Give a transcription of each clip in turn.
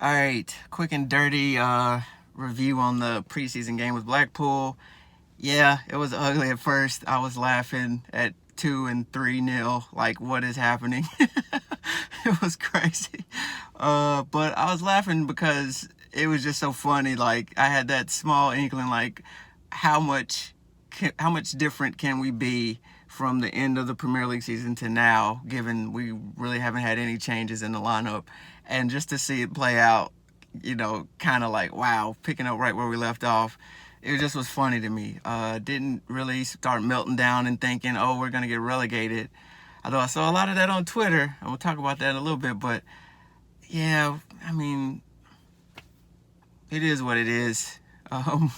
All right, quick and dirty review on the preseason game with Blackpool. Yeah, it was ugly at first. I was laughing at 2 and 3-0. Like, what is happening? It was crazy. But I was laughing because it was just so funny. Like, I had that small inkling, like, how much how much different can we be from the end of the Premier League season to now, given we really haven't had any changes in the lineup, and just to see it play out, kind of like wow, picking up right where we left off. It just was funny to me. Didn't really start melting down and thinking, oh, we're gonna get relegated. Although I saw a lot of that on Twitter, and we'll talk about that in a little bit. But yeah, I mean, it is what it is. Um,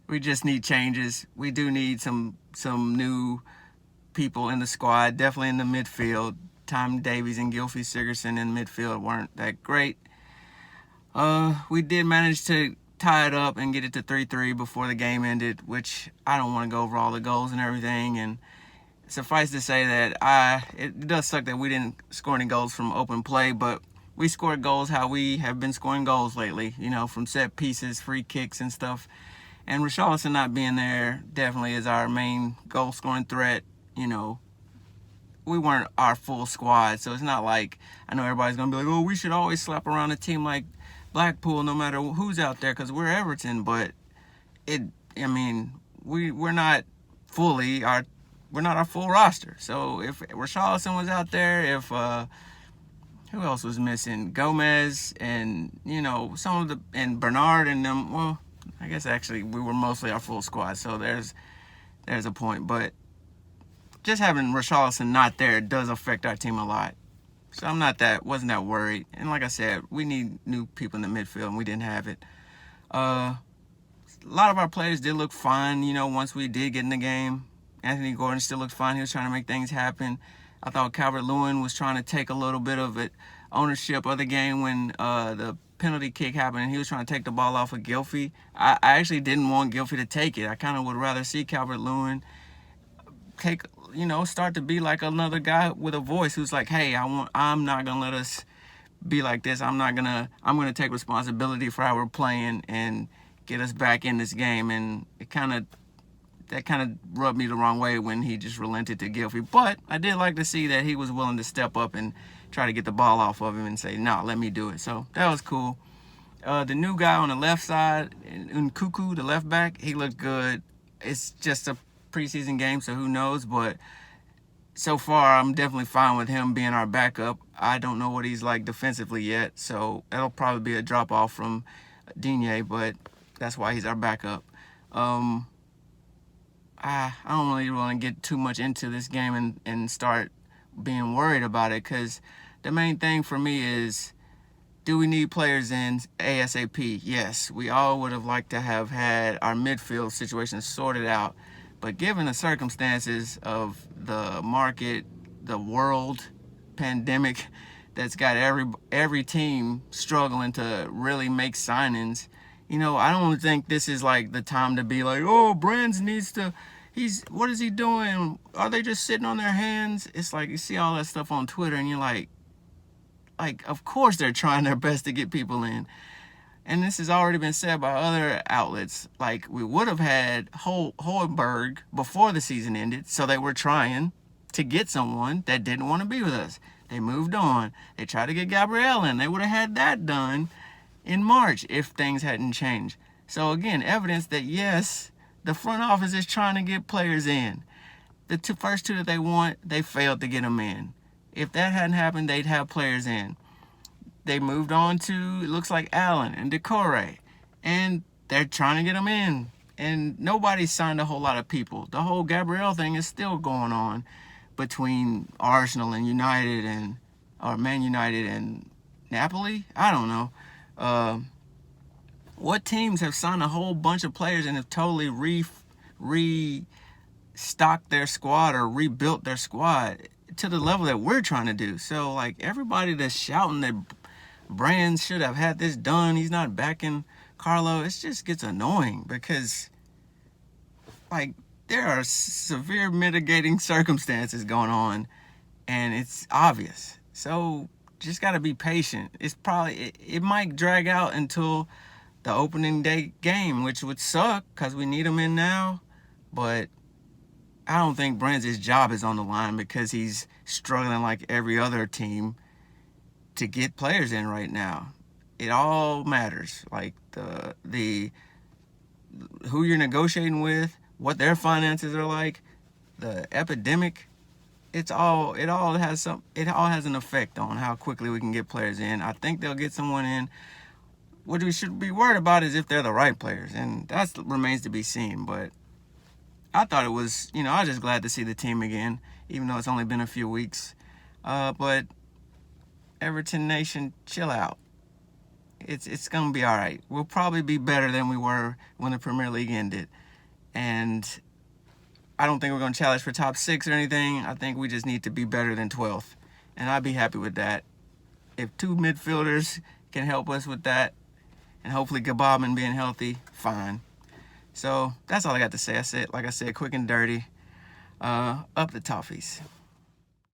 we just need changes. We do need some new people in the squad, definitely in the midfield. Tom Davies and Gylfi Sigurdsson in midfield weren't that great. We did manage to tie it up and get it to 3-3 before the game ended, which I don't want to go over all the goals and everything. And suffice to say that it does suck that we didn't score any goals from open play, but we scored goals how we have been scoring goals lately, from set pieces, free kicks and stuff. And Richarlison not being there definitely is our main goal scoring threat. We weren't our full squad, so it's not like I know everybody's gonna be like, oh, we should always slap around a team like Blackpool no matter who's out there because we're Everton. But I mean, we're not fully we're not our full roster. So if Richarlison was out there, if who else was missing? Gomez and some of the and Bernard and them. Well, I guess actually we were mostly our full squad. So there's a point, but just having Richarlison not there does affect our team a lot. So wasn't that worried. And like I said, we need new people in the midfield, and we didn't have it. A lot of our players did look fine, once we did get in the game. Anthony Gordon still looked fine. He was trying to make things happen. I thought Calvert-Lewin was trying to take a little bit of ownership of the game when the penalty kick happened, and he was trying to take the ball off of Gylfi. I actually didn't want Gylfi to take it. I kind of would rather see Calvert-Lewin start to be like another guy with a voice who's like, hey, I'm not gonna let us be like this. I'm gonna take responsibility for how we're playing and get us back in this game. And that kind of rubbed me the wrong way when he just relented to Gylfi. But I did like to see that he was willing to step up and try to get the ball off of him and say, no, let me do it. So that was cool. The new guy on the left side, Nkuku, the left back, he looked good. It's just a preseason game, so who knows? But so far, I'm definitely fine with him being our backup. I don't know what he's like defensively yet, so that'll probably be a drop off from Digne, but that's why he's our backup. I don't really want to get too much into this game and start being worried about it, because the main thing for me is, do we need players in ASAP? Yes, we all would have liked to have had our midfield situation sorted out. But given the circumstances of the market, the world pandemic that's got every team struggling to really make signings, I don't think this is like the time to be like, oh, Brands needs to, what is he doing? Are they just sitting on their hands? It's like you see all that stuff on Twitter and you're like, of course they're trying their best to get people in. And this has already been said by other outlets. Like, we would have had Hoiberg before the season ended, so they were trying to get someone that didn't want to be with us. They moved on. They tried to get Gabriel in. They would have had that done in March if things hadn't changed. So, again, evidence that, yes, the front office is trying to get players in. The first two that they want, they failed to get them in. If that hadn't happened, they'd have players in. They moved on to, it looks like, Allen and Decore. And they're trying to get them in. And nobody signed a whole lot of people. The whole Gabriel thing is still going on between Arsenal and United or Man United and Napoli. I don't know. What teams have signed a whole bunch of players and have totally restocked their squad or rebuilt their squad to the level that we're trying to do? So, like, everybody that's shouting that Brands should have had this done, he's not backing Carlo, it just gets annoying because, like, there are severe mitigating circumstances going on and it's obvious. So just got to be patient. It might drag out until the opening day game, which would suck because we need him in now. But I don't think Brand's job is on the line because he's struggling like every other team to get players in right now. It all matters, like the who you're negotiating with, what their finances are like, the epidemic. It all has an effect on how quickly we can get players in. I think they'll get someone in. What we should be worried about is if they're the right players, and that remains to be seen. But I thought it was, I was just glad to see the team again, even though it's only been a few weeks. But Everton Nation, chill out. It's gonna be all right. We'll probably be better than we were when the Premier League ended, and I don't think we're gonna challenge for top 6 or anything. I think we just need to be better than 12th, and I'd be happy with that. If 2 midfielders can help us with that, and hopefully Gababin being healthy, fine. So that's all I got to say. Like I said, quick and dirty. Up the toffees.